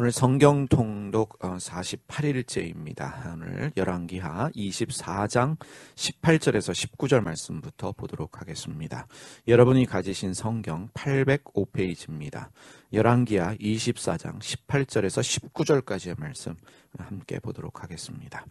오늘 성경 통독 48일째입니다. 오늘 열왕기하 24장 18절에서 19절 말씀부터 보도록 하겠습니다. 여러분이 가지신 성경 805페이지입니다. 열왕기하 24장 18절에서 19절까지의 말씀 함께 보도록 하겠습니다.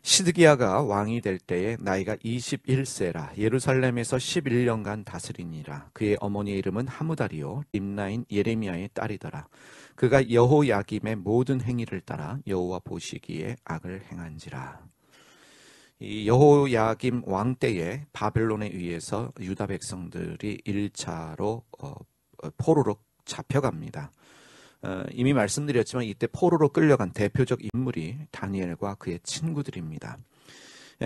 시드기야가 왕이 될 때에 나이가 21세라 예루살렘에서 11년간 다스리니라. 그의 어머니의 이름은 하무달이요 림나인 예레미야의 딸이더라. 그가 여호야김의 모든 행위를 따라 여호와 보시기에 악을 행한지라. 이 여호야김 왕 때에 바벨론에 의해서 유다 백성들이 1차로 포로로 잡혀갑니다. 이미 말씀드렸지만 이때 포로로 끌려간 대표적 인물이 다니엘과 그의 친구들입니다.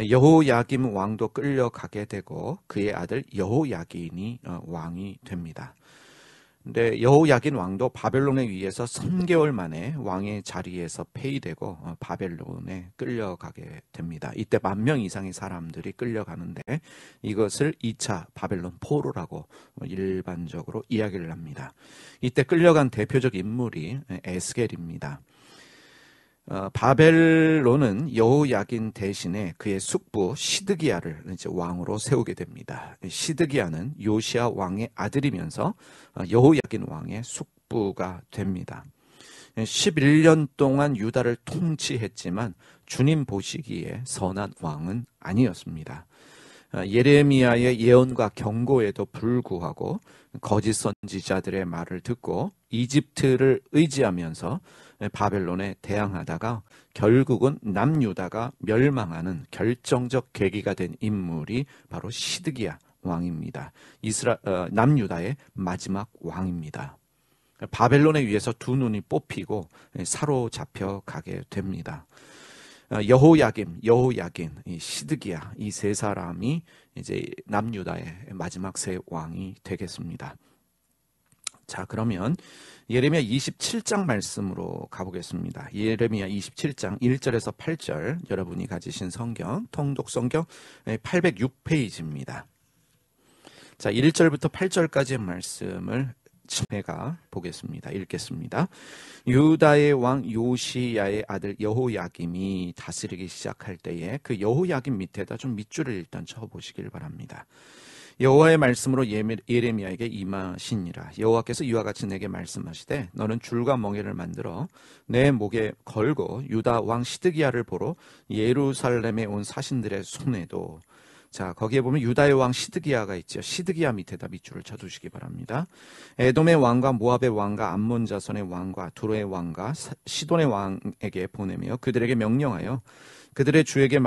여호야김 왕도 끌려가게 되고 그의 아들 여호야긴이 왕이 됩니다. 근데 여호야긴 왕도 바벨론에 의해서 3개월 만에 왕의 자리에서 폐위되고 바벨론에 끌려가게 됩니다. 이때 10,000명 이상의 사람들이 끌려가는데 이것을 2차 바벨론 포로라고 일반적으로 이야기를 합니다. 이때 끌려간 대표적 인물이 에스겔입니다. 바벨론은 여호야긴 대신에 그의 숙부 시드기야를 이제 왕으로 세우게 됩니다. 시드기야는 요시야 왕의 아들이면서 여호야긴 왕의 숙부가 됩니다. 11년 동안 유다를 통치했지만 주님 보시기에 선한 왕은 아니었습니다. 예레미야의 예언과 경고에도 불구하고 거짓 선지자들의 말을 듣고 이집트를 의지하면서 바벨론에 대항하다가 결국은 남유다가 멸망하는 결정적 계기가 된 인물이 바로 시드기야 왕입니다. 남유다의 마지막 왕입니다. 바벨론에 의해서 두 눈이 뽑히고 사로잡혀 가게 됩니다. 여호야김, 여호야긴, 시드기야 이 세 사람이 이제 남유다의 마지막 세 왕이 되겠습니다. 자, 그러면 예레미야 27장 말씀으로 가보겠습니다. 예레미야 27장 1절에서 8절 여러분이 가지신 성경 통독 성경 806페이지입니다. 자, 1절부터 8절까지의 말씀을 제가 보겠습니다. 읽겠습니다. 유다의 왕 요시야의 아들 여호야김이 다스리기 시작할 때에 그 여호야김 밑에다 좀 밑줄을 일단 쳐보시길 바랍니다. 여호와의 말씀으로 예레미야에게 임하시니라. 여호와께서 이와 같이 내게 말씀하시되 너는 줄과 멍에를 만들어 내 목에 걸고 유다 왕 시드기야를 보러 예루살렘에 온 사신들의 손에도. 자, 거기에 보면 유다의 왕 시드기야가 있죠. 시드기야 밑에다 밑줄을 쳐두시기 바랍니다. 에돔의 왕과 모압의 왕과 암몬 자손의 왕과 두로의 왕과 시돈의 왕에게 보내며 그들에게 명령하여 그들의 주에게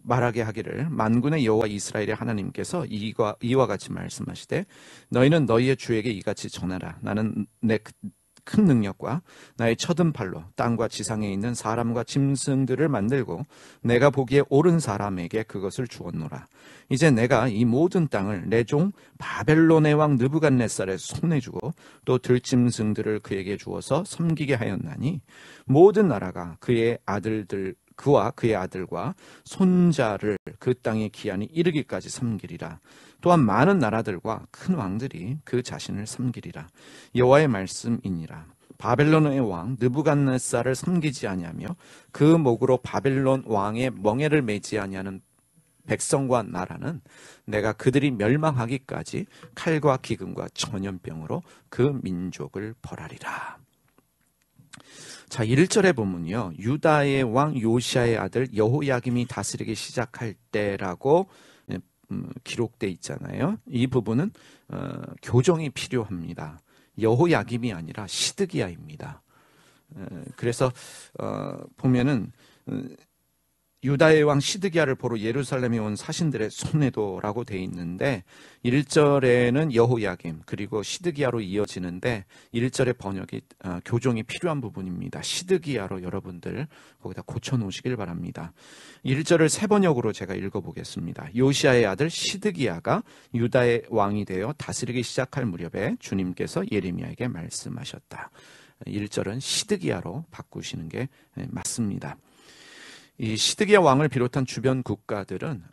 말하게 하기를 만군의 여호와 이스라엘의 하나님께서 이와 같이 말씀하시되 너희는 너희의 주에게 이같이 전하라. 나는 내 큰 능력과 나의 쳐든 팔로 땅과 지상에 있는 사람과 짐승들을 만들고 내가 보기에 옳은 사람에게 그것을 주었노라. 이제 내가 이 모든 땅을 내 종 바벨론의 왕 느부갓네살의 손에 주고 또 들짐승들을 그에게 주어서 섬기게 하였나니 모든 나라가 그와 그의 아들과 손자를 그 땅의 기한이 이르기까지 섬기리라. 또한 많은 나라들과 큰 왕들이 그 자신을 섬기리라. 여호와의 말씀이니라. 바벨론의 왕 느부갓네살을 섬기지 아니하며 그 목으로 바벨론 왕의 멍에를 매지 아니하는 백성과 나라는 내가 그들이 멸망하기까지 칼과 기근과 전염병으로 그 민족을 벌하리라. 자, 1절에 보면요, 유다의 왕 요시야의 아들 여호야김이 다스리기 시작할 때라고 기록돼 있잖아요. 이 부분은 교정이 필요합니다. 여호야김이 아니라 시드기야입니다. 그래서 보면은 유다의 왕 시드기야를 보러 예루살렘에 온 사신들의 손에도라고 돼 있는데 1절에는 여호야김 그리고 시드기야로 이어지는데 1절의 번역이 교정이 필요한 부분입니다. 시드기야로 여러분들 거기다 고쳐놓으시길 바랍니다. 1절을 새 번역으로 제가 읽어보겠습니다. 요시야의 아들 시드기야가 유다의 왕이 되어 다스리기 시작할 무렵에 주님께서 예레미야에게 말씀하셨다. 1절은 시드기야로 바꾸시는 게 맞습니다. 이 시드기야 왕을 비롯한 주변 국가들은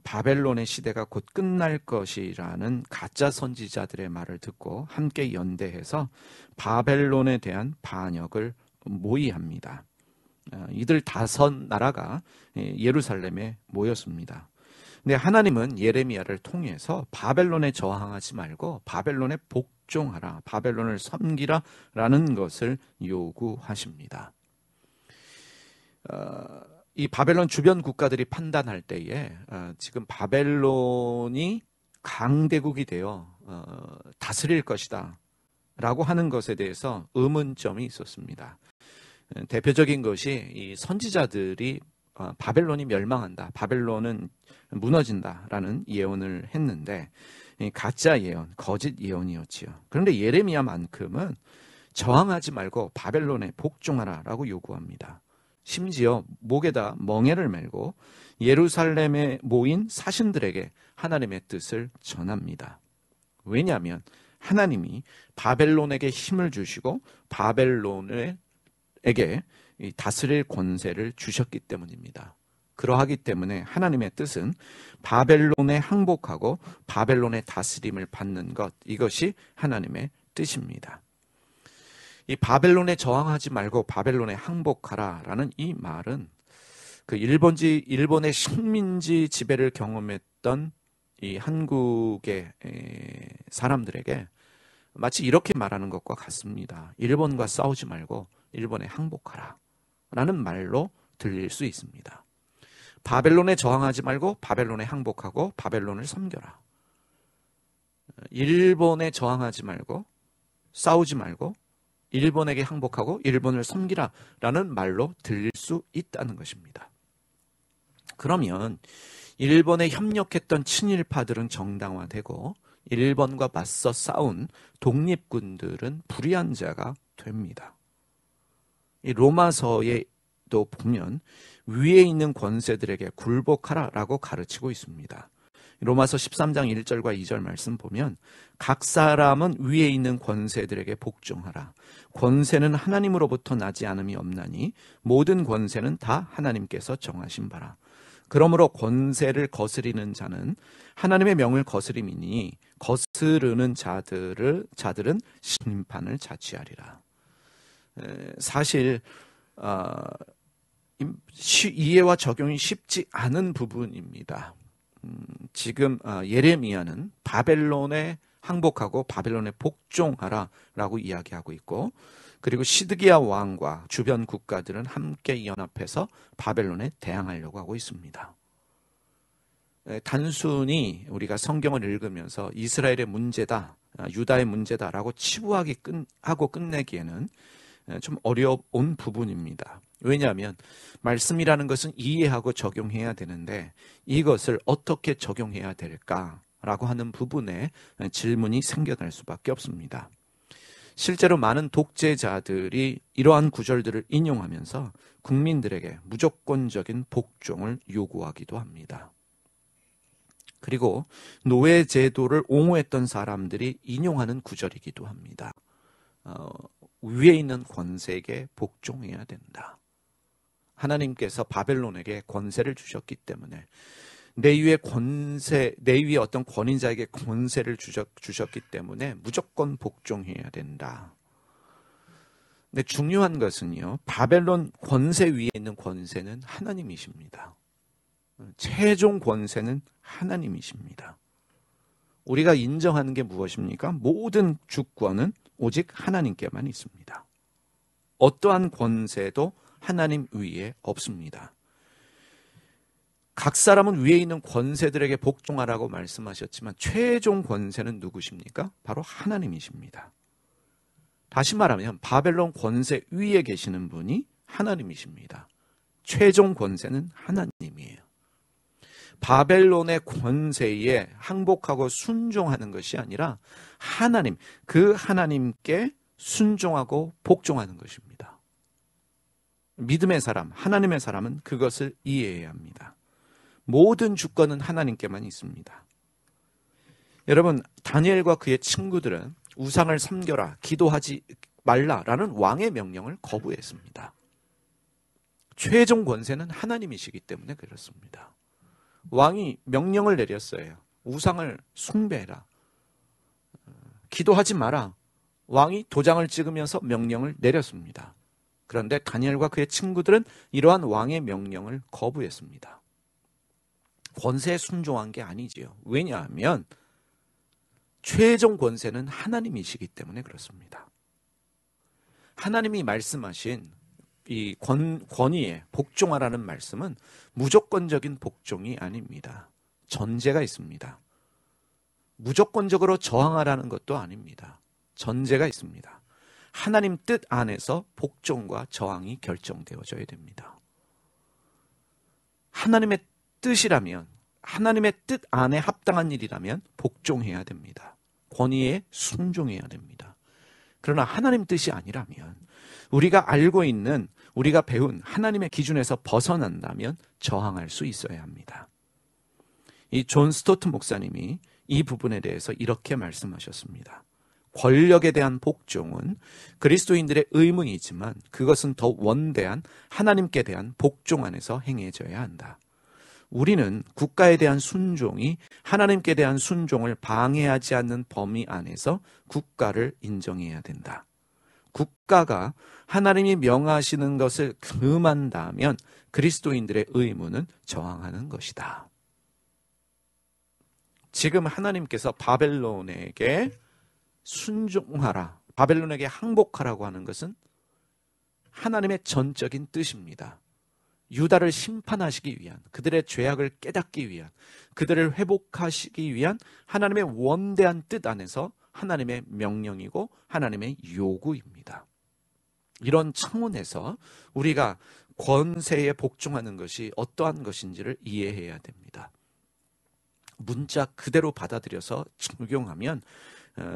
바벨론의 시대가 곧 끝날 것이라는 가짜 선지자들의 말을 듣고 함께 연대해서 바벨론에 대한 반역을 모의합니다. 이들 5나라가 예루살렘에 모였습니다. 근데 하나님은 예레미야를 통해서 바벨론에 저항하지 말고 바벨론에 복종하라, 바벨론을 섬기라 라는 것을 요구하십니다. 이 바벨론 주변 국가들이 판단할 때에 지금 바벨론이 강대국이 되어 다스릴 것이다 라고 하는 것에 대해서 의문점이 있었습니다. 대표적인 것이 이 선지자들이 바벨론이 멸망한다, 바벨론은 무너진다 라는 예언을 했는데 가짜 예언, 거짓 예언이었지요. 그런데 예레미야만큼은 저항하지 말고 바벨론에 복종하라 라고 요구합니다. 심지어 목에다 멍에를 메고 예루살렘에 모인 사신들에게 하나님의 뜻을 전합니다. 왜냐하면 하나님이 바벨론에게 힘을 주시고 바벨론에게 다스릴 권세를 주셨기 때문입니다. 그러하기 때문에 하나님의 뜻은 바벨론에 항복하고 바벨론의 다스림을 받는 것, 이것이 하나님의 뜻입니다. 이 바벨론에 저항하지 말고 바벨론에 항복하라라는 이 말은 그 일본의 식민지 지배를 경험했던 이 한국의 사람들에게 마치 이렇게 말하는 것과 같습니다. 일본과 싸우지 말고 일본에 항복하라 라는 말로 들릴 수 있습니다. 바벨론에 저항하지 말고 바벨론에 항복하고 바벨론을 섬겨라. 일본에 저항하지 말고 싸우지 말고 일본에게 항복하고 일본을 섬기라 라는 말로 들릴 수 있다는 것입니다. 그러면 일본에 협력했던 친일파들은 정당화되고 일본과 맞서 싸운 독립군들은 불의한 자가 됩니다. 이 로마서에도 보면 위에 있는 권세들에게 굴복하라 라고 가르치고 있습니다. 로마서 13장 1절과 2절 말씀 보면 각 사람은 위에 있는 권세들에게 복종하라. 권세는 하나님으로부터 나지 않음이 없나니 모든 권세는 다 하나님께서 정하신 바라. 그러므로 권세를 거스리는 자는 하나님의 명을 거스림이니 거스르는 자들은 심판을 자취하리라. 사실 이해와 적용이 쉽지 않은 부분입니다. 지금 예레미야는 바벨론에 항복하고 바벨론에 복종하라 라고 이야기하고 있고, 그리고 시드기야 왕과 주변 국가들은 함께 연합해서 바벨론에 대항하려고 하고 있습니다. 단순히 우리가 성경을 읽으면서 이스라엘의 문제다, 유다의 문제다라고 치부하고 끝내기에는 좀 어려운 부분입니다. 왜냐하면 말씀이라는 것은 이해하고 적용해야 되는데 이것을 어떻게 적용해야 될까라고 하는 부분에 질문이 생겨날 수밖에 없습니다. 실제로 많은 독재자들이 이러한 구절들을 인용하면서 국민들에게 무조건적인 복종을 요구하기도 합니다. 그리고 노예제도를 옹호했던 사람들이 인용하는 구절이기도 합니다. 위에 있는 권세에게 복종해야 된다. 하나님께서 바벨론에게 권세를 주셨기 때문에 내 위에 어떤 권위자에게 권세를 주셨기 때문에 무조건 복종해야 된다. 근데 중요한 것은요, 바벨론 권세 위에 있는 권세는 하나님이십니다. 최종 권세는 하나님이십니다. 우리가 인정하는 게 무엇입니까? 모든 주권은 오직 하나님께만 있습니다. 어떠한 권세도 하나님 위에 없습니다. 각 사람은 위에 있는 권세들에게 복종하라고 말씀하셨지만 최종 권세는 누구십니까? 바로 하나님이십니다. 다시 말하면 바벨론 권세 위에 계시는 분이 하나님이십니다. 최종 권세는 하나님이에요. 바벨론의 권세에 항복하고 순종하는 것이 아니라 하나님, 그 하나님께 순종하고 복종하는 것입니다. 믿음의 사람, 하나님의 사람은 그것을 이해해야 합니다. 모든 주권은 하나님께만 있습니다. 여러분, 다니엘과 그의 친구들은 우상을 섬겨라, 기도하지 말라라는 왕의 명령을 거부했습니다. 최종 권세는 하나님이시기 때문에 그렇습니다. 왕이 명령을 내렸어요. 우상을 숭배해라. 기도하지 마라. 왕이 도장을 찍으면서 명령을 내렸습니다. 그런데 다니엘과 그의 친구들은 이러한 왕의 명령을 거부했습니다. 권세에 순종한 게 아니지요. 왜냐하면 최종 권세는 하나님이시기 때문에 그렇습니다. 하나님이 말씀하신 이 권위에 복종하라는 말씀은 무조건적인 복종이 아닙니다. 전제가 있습니다. 무조건적으로 저항하라는 것도 아닙니다. 전제가 있습니다. 하나님 뜻 안에서 복종과 저항이 결정되어져야 됩니다. 하나님의 뜻이라면, 하나님의 뜻 안에 합당한 일이라면 복종해야 됩니다. 권위에 순종해야 됩니다. 그러나 하나님 뜻이 아니라면, 우리가 알고 있는, 우리가 배운 하나님의 기준에서 벗어난다면 저항할 수 있어야 합니다. 이 존 스토트 목사님이 이 부분에 대해서 이렇게 말씀하셨습니다. 권력에 대한 복종은 그리스도인들의 의무이지만 그것은 더 원대한 하나님께 대한 복종 안에서 행해져야 한다. 우리는 국가에 대한 순종이 하나님께 대한 순종을 방해하지 않는 범위 안에서 국가를 인정해야 된다. 국가가 하나님이 명하시는 것을 금한다면 그리스도인들의 의무는 저항하는 것이다. 지금 하나님께서 바벨론에게 순종하라, 바벨론에게 항복하라고 하는 것은 하나님의 전적인 뜻입니다. 유다를 심판하시기 위한, 그들의 죄악을 깨닫기 위한, 그들을 회복하시기 위한 하나님의 원대한 뜻 안에서 하나님의 명령이고 하나님의 요구입니다. 이런 차원에서 우리가 권세에 복종하는 것이 어떠한 것인지를 이해해야 됩니다. 문자 그대로 받아들여서 적용하면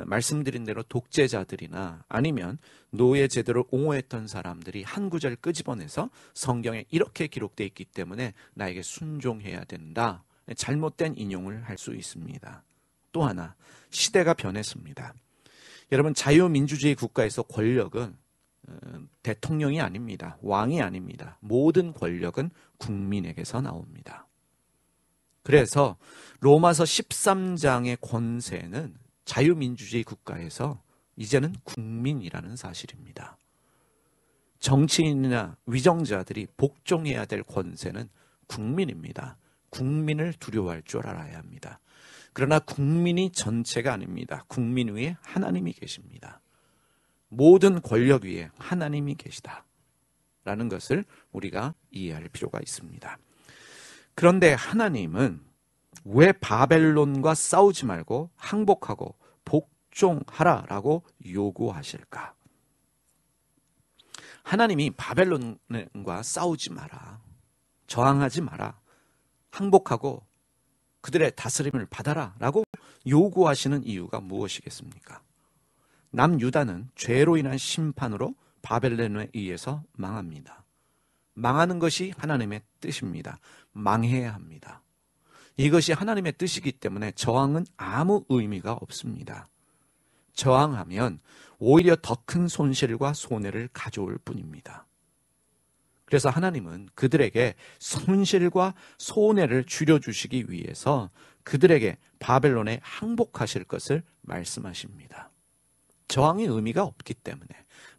말씀드린 대로 독재자들이나 아니면 노예 제도를 옹호했던 사람들이 한 구절 끄집어내서 성경에 이렇게 기록되어 있기 때문에 나에게 순종해야 된다, 잘못된 인용을 할 수 있습니다. 또 하나, 시대가 변했습니다. 여러분, 자유민주주의 국가에서 권력은 대통령이 아닙니다. 왕이 아닙니다. 모든 권력은 국민에게서 나옵니다. 그래서 로마서 13장의 권세는 자유민주주의 국가에서 이제는 국민이라는 사실입니다. 정치인이나 위정자들이 복종해야 될 권세는 국민입니다. 국민을 두려워할 줄 알아야 합니다. 그러나 국민이 전체가 아닙니다. 국민 위에 하나님이 계십니다. 모든 권력 위에 하나님이 계시다라는 것을 우리가 이해할 필요가 있습니다. 그런데 하나님은 왜 바벨론과 싸우지 말고 항복하고 복종하라라고 요구하실까? 하나님이 바벨론과 싸우지 마라, 저항하지 마라, 항복하고 그들의 다스림을 받아라 라고 요구하시는 이유가 무엇이겠습니까? 남유다는 죄로 인한 심판으로 바벨론에 의해서 망합니다. 망하는 것이 하나님의 뜻입니다. 망해야 합니다. 이것이 하나님의 뜻이기 때문에 저항은 아무 의미가 없습니다. 저항하면 오히려 더 큰 손실과 손해를 가져올 뿐입니다. 그래서 하나님은 그들에게 손실과 손해를 줄여주시기 위해서 그들에게 바벨론에 항복하실 것을 말씀하십니다. 저항의 의미가 없기 때문에,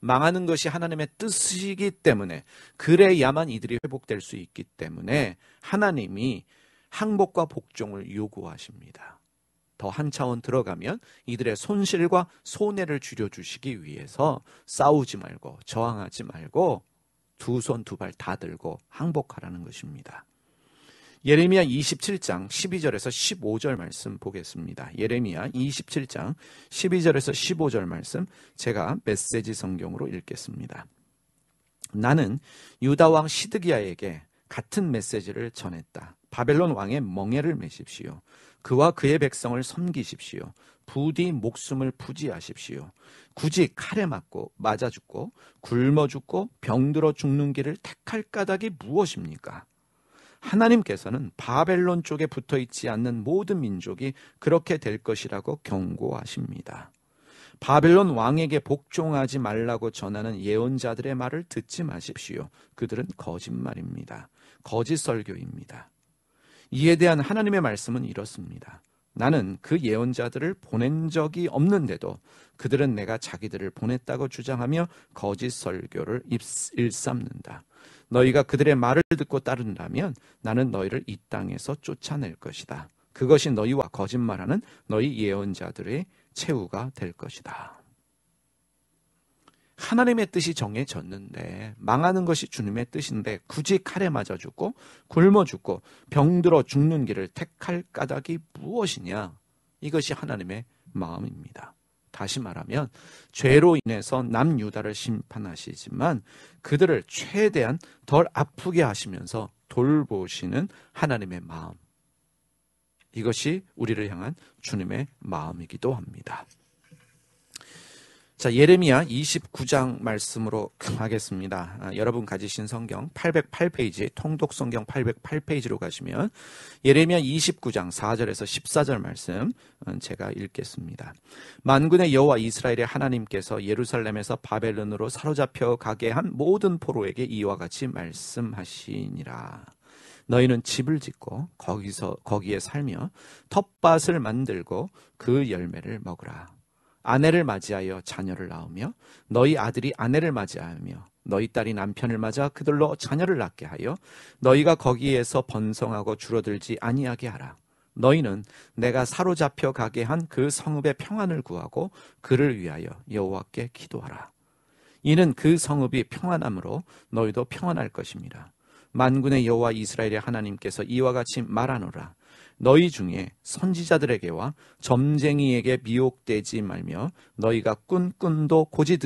망하는 것이 하나님의 뜻이기 때문에, 그래야만 이들이 회복될 수 있기 때문에 하나님이 항복과 복종을 요구하십니다. 더 한 차원 들어가면 이들의 손실과 손해를 줄여주시기 위해서 싸우지 말고 저항하지 말고 두 손 두 발 다 들고 항복하라는 것입니다. 예레미야 27장 12절에서 15절 말씀 보겠습니다. 예레미야 27장 12절에서 15절 말씀 제가 메시지 성경으로 읽겠습니다. 나는 유다 왕 시드기야에게 같은 메시지를 전했다. 바벨론 왕의 멍에를 메십시오. 그와 그의 백성을 섬기십시오. 부디 목숨을 부지하십시오. 굳이 칼에 맞고 맞아 죽고 굶어 죽고 병들어 죽는 길을 택할 까닭이 무엇입니까? 하나님께서는 바벨론 쪽에 붙어 있지 않는 모든 민족이 그렇게 될 것이라고 경고하십니다. 바벨론 왕에게 복종하지 말라고 전하는 예언자들의 말을 듣지 마십시오. 그들은 거짓말입니다. 거짓 설교입니다. 이에 대한 하나님의 말씀은 이렇습니다. 나는 그 예언자들을 보낸 적이 없는데도 그들은 내가 자기들을 보냈다고 주장하며 거짓 설교를 일삼는다. 너희가 그들의 말을 듣고 따른다면 나는 너희를 이 땅에서 쫓아낼 것이다. 그것이 너희와 거짓말하는 너희 예언자들의 최후가 될 것이다. 하나님의 뜻이 정해졌는데 망하는 것이 주님의 뜻인데 굳이 칼에 맞아 죽고 굶어 죽고 병들어 죽는 길을 택할 까닭이 무엇이냐? 이것이 하나님의 마음입니다. 다시 말하면 죄로 인해서 남유다를 심판하시지만 그들을 최대한 덜 아프게 하시면서 돌보시는 하나님의 마음. 이것이 우리를 향한 주님의 마음이기도 합니다. 자, 예레미야 29장 말씀으로 하겠습니다. 여러분 가지신 성경 808페이지, 통독 성경 808페이지로 가시면 예레미야 29장 4절에서 14절 말씀 제가 읽겠습니다. 만군의 여호와 이스라엘의 하나님께서 예루살렘에서 바벨론으로 사로잡혀 가게 한 모든 포로에게 이와 같이 말씀하시니라. 너희는 집을 짓고 거기에 살며 텃밭을 만들고 그 열매를 먹으라. 아내를 맞이하여 자녀를 낳으며 너희 아들이 아내를 맞이하며 너희 딸이 남편을 맞아 그들로 자녀를 낳게 하여 너희가 거기에서 번성하고 줄어들지 아니하게 하라. 너희는 내가 사로잡혀 가게 한 그 성읍의 평안을 구하고 그를 위하여 여호와께 기도하라. 이는 그 성읍이 평안함으로 너희도 평안할 것입니다. 만군의 여호와 이스라엘의 하나님께서 이와 같이 말하노라. 너희 중에 선지자들에게와 점쟁이에게 미혹되지 말며 너희가 꾼 꿈도 고지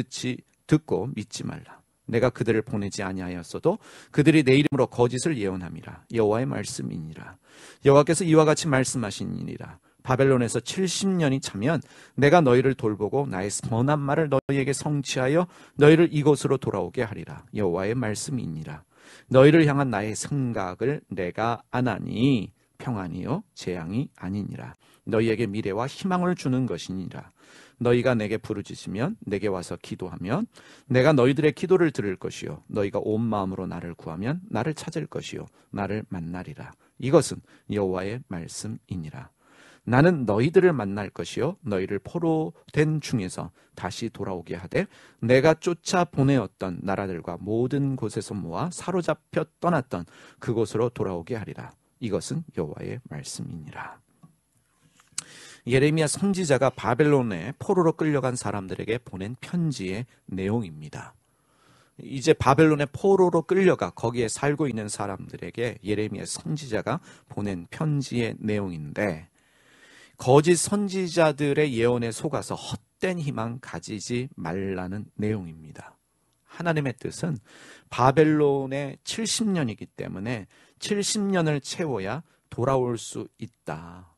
듣고 믿지 말라. 내가 그들을 보내지 아니하였어도 그들이 내 이름으로 거짓을 예언함이라. 여호와의 말씀이니라. 여호와께서 이와 같이 말씀하시니라. 바벨론에서 70년이 차면 내가 너희를 돌보고 나의 선한 말을 너희에게 성취하여 너희를 이곳으로 돌아오게 하리라. 여호와의 말씀이니라. 너희를 향한 나의 생각을 내가 아나니 평안이요 재앙이 아니니라. 너희에게 미래와 희망을 주는 것이니라. 너희가 내게 부르짖으면 내게 와서 기도하면 내가 너희들의 기도를 들을 것이요 너희가 온 마음으로 나를 구하면 나를 찾을 것이요 나를 만나리라. 이것은 여호와의 말씀이니라. 나는 너희들을 만날 것이요 너희를 포로된 중에서 다시 돌아오게 하되 내가 쫓아 보내었던 나라들과 모든 곳에서 모아 사로잡혀 떠났던 그곳으로 돌아오게 하리라. 이것은 여호와의 말씀이니라. 예레미야 선지자가 바벨론에 포로로 끌려간 사람들에게 보낸 편지의 내용입니다. 이제 바벨론에 포로로 끌려가 거기에 살고 있는 사람들에게 예레미야 선지자가 보낸 편지의 내용인데 거짓 선지자들의 예언에 속아서 헛된 희망 가지지 말라는 내용입니다. 하나님의 뜻은 바벨론의 70년이기 때문에 70년을 채워야 돌아올 수 있다.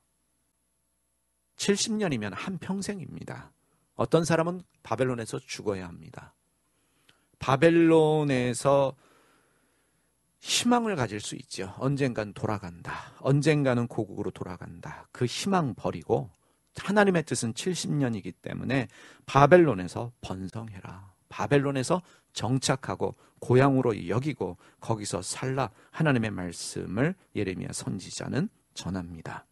70년이면 한평생입니다. 어떤 사람은 바벨론에서 죽어야 합니다. 바벨론에서 희망을 가질 수 있죠. 언젠간 돌아간다. 언젠가는 고국으로 돌아간다. 그 희망 버리고 하나님의 뜻은 70년이기 때문에 바벨론에서 번성해라. 바벨론에서 정착하고 고향으로 여기고 거기서 살라. 하나님의 말씀을 예레미야 선지자는 전합니다.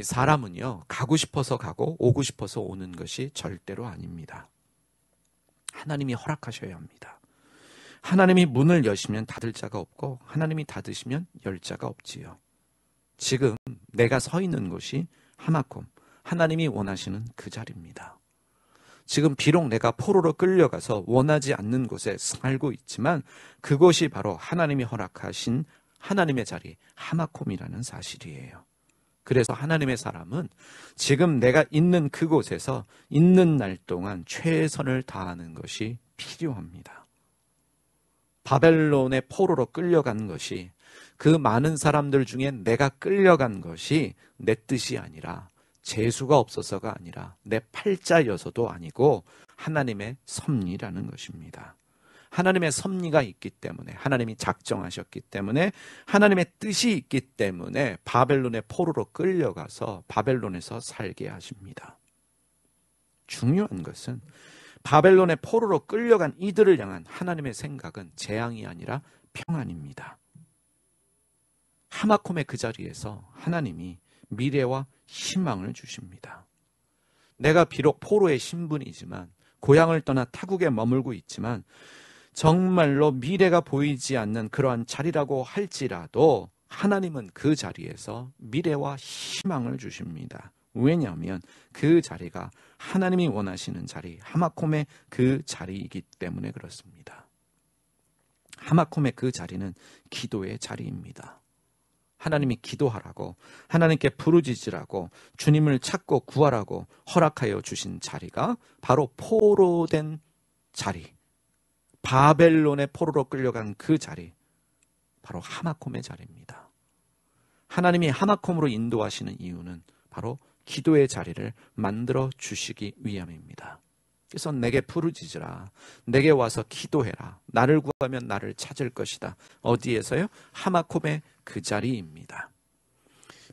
사람은요, 가고 싶어서 가고 오고 싶어서 오는 것이 절대로 아닙니다. 하나님이 허락하셔야 합니다. 하나님이 문을 여시면 닫을 자가 없고 하나님이 닫으시면 열 자가 없지요. 지금 내가 서 있는 곳이 하마콤, 하나님이 원하시는 그 자리입니다. 지금 비록 내가 포로로 끌려가서 원하지 않는 곳에 살고 있지만 그곳이 바로 하나님이 허락하신 하나님의 자리, 하마콤이라는 사실이에요. 그래서 하나님의 사람은 지금 내가 있는 그곳에서 있는 날 동안 최선을 다하는 것이 필요합니다. 바벨론의 포로로 끌려간 것이, 그 많은 사람들 중에 내가 끌려간 것이 내 뜻이 아니라, 재수가 없어서가 아니라 내 팔자여서도 아니고 하나님의 섭리라는 것입니다. 하나님의 섭리가 있기 때문에, 하나님이 작정하셨기 때문에, 하나님의 뜻이 있기 때문에 바벨론의 포로로 끌려가서 바벨론에서 살게 하십니다. 중요한 것은 바벨론의 포로로 끌려간 이들을 향한 하나님의 생각은 재앙이 아니라 평안입니다. 하마콤의 그 자리에서 하나님이 미래와 희망을 주십니다. 내가 비록 포로의 신분이지만, 고향을 떠나 타국에 머물고 있지만, 정말로 미래가 보이지 않는 그러한 자리라고 할지라도 하나님은 그 자리에서 미래와 희망을 주십니다. 왜냐하면 그 자리가 하나님이 원하시는 자리, 하마콤의 그 자리이기 때문에 그렇습니다. 하마콤의 그 자리는 기도의 자리입니다. 하나님이 기도하라고, 하나님께 부르짖으라고, 주님을 찾고 구하라고 허락하여 주신 자리가 바로 포로된 자리, 바벨론의 포로로 끌려간 그 자리, 바로 하마콤의 자리입니다. 하나님이 하마콤으로 인도하시는 이유는 바로 기도의 자리를 만들어 주시기 위함입니다. 그래서 내게 부르짖으라, 내게 와서 기도해라, 나를 구하면 나를 찾을 것이다. 어디에서요? 하마콤의 그 자리입니다.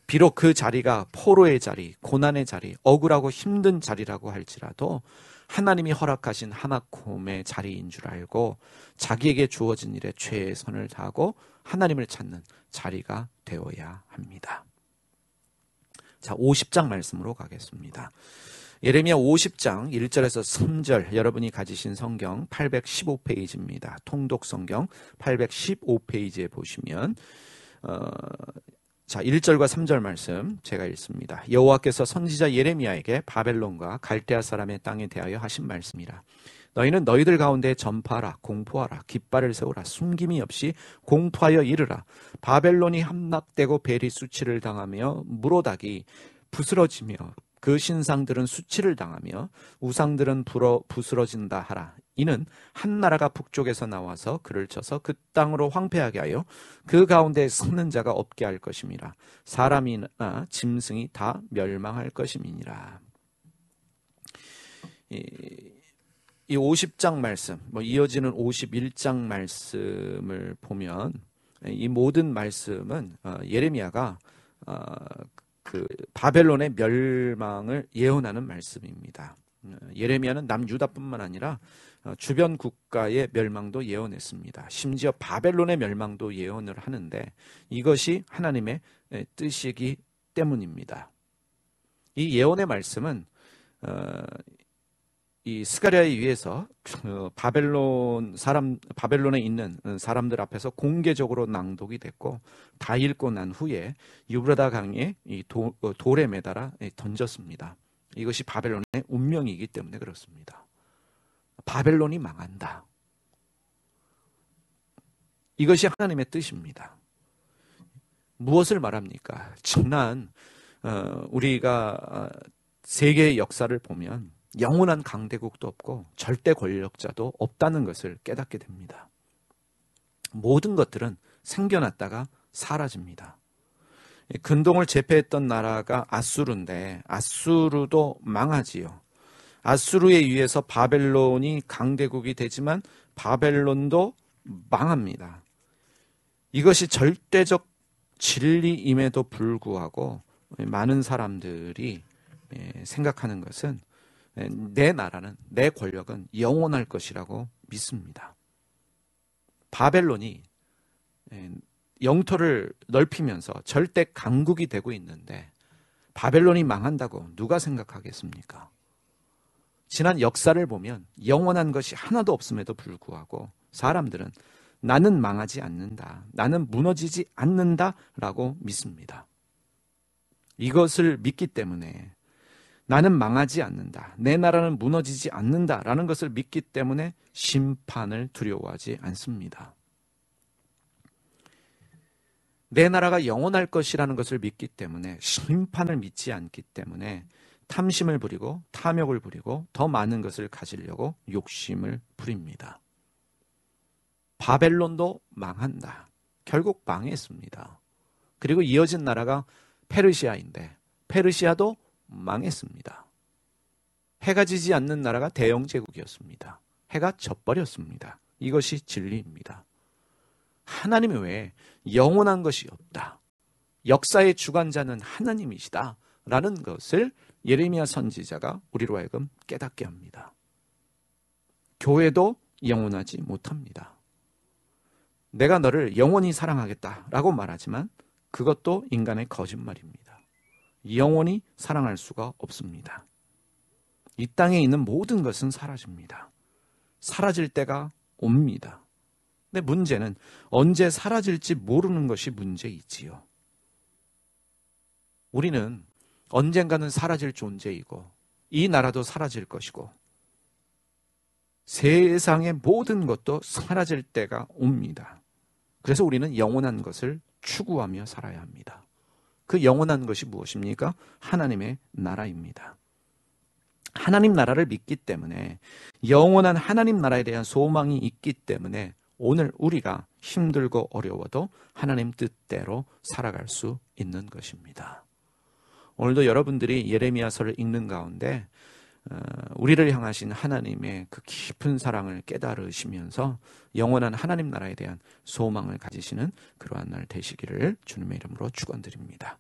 비록 그 자리가 포로의 자리, 고난의 자리, 억울하고 힘든 자리라고 할지라도 하나님이 허락하신 하마콤의 자리인 줄 알고 자기에게 주어진 일에 최선을 다하고 하나님을 찾는 자리가 되어야 합니다. 자, 50장 말씀으로 가겠습니다. 예레미야 50장 1절에서 3절, 여러분이 가지신 성경 815페이지입니다. 통독 성경 815페이지에 보시면 자, 1절과 3절 말씀 제가 읽습니다. 여호와께서 선지자 예레미야에게 바벨론과 갈대아 사람의 땅에 대하여 하신 말씀이라. 너희는 너희들 가운데 전파하라, 공포하라, 깃발을 세우라, 숨김이 없이 공포하여 이르라. 바벨론이 함락되고 벨이 수치를 당하며 무로닥이 부스러지며 그 신상들은 수치를 당하며 우상들은 부스러진다 하라. 이는 한 나라가 북쪽에서 나와서 그를 쳐서 그 땅으로 황폐하게 하여 그 가운데 섰는 자가 없게 할 것임이라. 사람이나 짐승이 다 멸망할 것임이니라. 이 50장 말씀, 이어지는 51장 말씀을 보면 이 모든 말씀은 예레미야가 그 바벨론의 멸망을 예언하는 말씀입니다. 예레미야는 남유다뿐만 아니라 주변 국가의 멸망도 예언했습니다. 심지어 바벨론의 멸망도 예언을 하는데 이것이 하나님의 뜻이기 때문입니다. 이 예언의 말씀은 이 스가랴에 의해서 바벨론에 있는 사람들 앞에서 공개적으로 낭독이 됐고 다 읽고 난 후에 유브라다 강에 이 돌에 매달아 던졌습니다. 이것이 바벨론의 운명이기 때문에 그렇습니다. 바벨론이 망한다. 이것이 하나님의 뜻입니다. 무엇을 말합니까? 지난 우리가 세계의 역사를 보면 영원한 강대국도 없고 절대 권력자도 없다는 것을 깨닫게 됩니다. 모든 것들은 생겨났다가 사라집니다. 근동을 제패했던 나라가 아수르인데 아수르도 망하지요. 아수르에 의해서 바벨론이 강대국이 되지만 바벨론도 망합니다. 이것이 절대적 진리임에도 불구하고 많은 사람들이 생각하는 것은 내 나라는, 내 권력은 영원할 것이라고 믿습니다. 바벨론이 영토를 넓히면서 절대 강국이 되고 있는데 바벨론이 망한다고 누가 생각하겠습니까? 지난 역사를 보면 영원한 것이 하나도 없음에도 불구하고 사람들은 나는 망하지 않는다, 나는 무너지지 않는다라고 믿습니다. 이것을 믿기 때문에 나는 망하지 않는다, 내 나라는 무너지지 않는다라는 것을 믿기 때문에 심판을 두려워하지 않습니다. 내 나라가 영원할 것이라는 것을 믿기 때문에 심판을 믿지 않기 때문에 탐심을 부리고 탐욕을 부리고 더 많은 것을 가지려고 욕심을 부립니다. 바벨론도 망한다. 결국 망했습니다. 그리고 이어진 나라가 페르시아인데 페르시아도 망했습니다. 해가 지지 않는 나라가 대영 제국이었습니다. 해가 져버렸습니다. 이것이 진리입니다. 하나님 외에 영원한 것이 없다. 역사의 주관자는 하나님이시다 라는 것을 예레미야 선지자가 우리로 하여금 깨닫게 합니다. 교회도 영원하지 못합니다. 내가 너를 영원히 사랑하겠다라고 말하지만 그것도 인간의 거짓말입니다. 영원히 사랑할 수가 없습니다. 이 땅에 있는 모든 것은 사라집니다. 사라질 때가 옵니다. 근데 문제는 언제 사라질지 모르는 것이 문제이지요. 우리는 언젠가는 사라질 존재이고 이 나라도 사라질 것이고 세상의 모든 것도 사라질 때가 옵니다. 그래서 우리는 영원한 것을 추구하며 살아야 합니다. 그 영원한 것이 무엇입니까? 하나님의 나라입니다. 하나님 나라를 믿기 때문에 영원한 하나님 나라에 대한 소망이 있기 때문에 오늘 우리가 힘들고 어려워도 하나님 뜻대로 살아갈 수 있는 것입니다. 오늘도 여러분들이 예레미야서를 읽는 가운데 우리를 향하신 하나님의 그 깊은 사랑을 깨달으시면서 영원한 하나님 나라에 대한 소망을 가지시는 그러한 날 되시기를 주님의 이름으로 축원드립니다.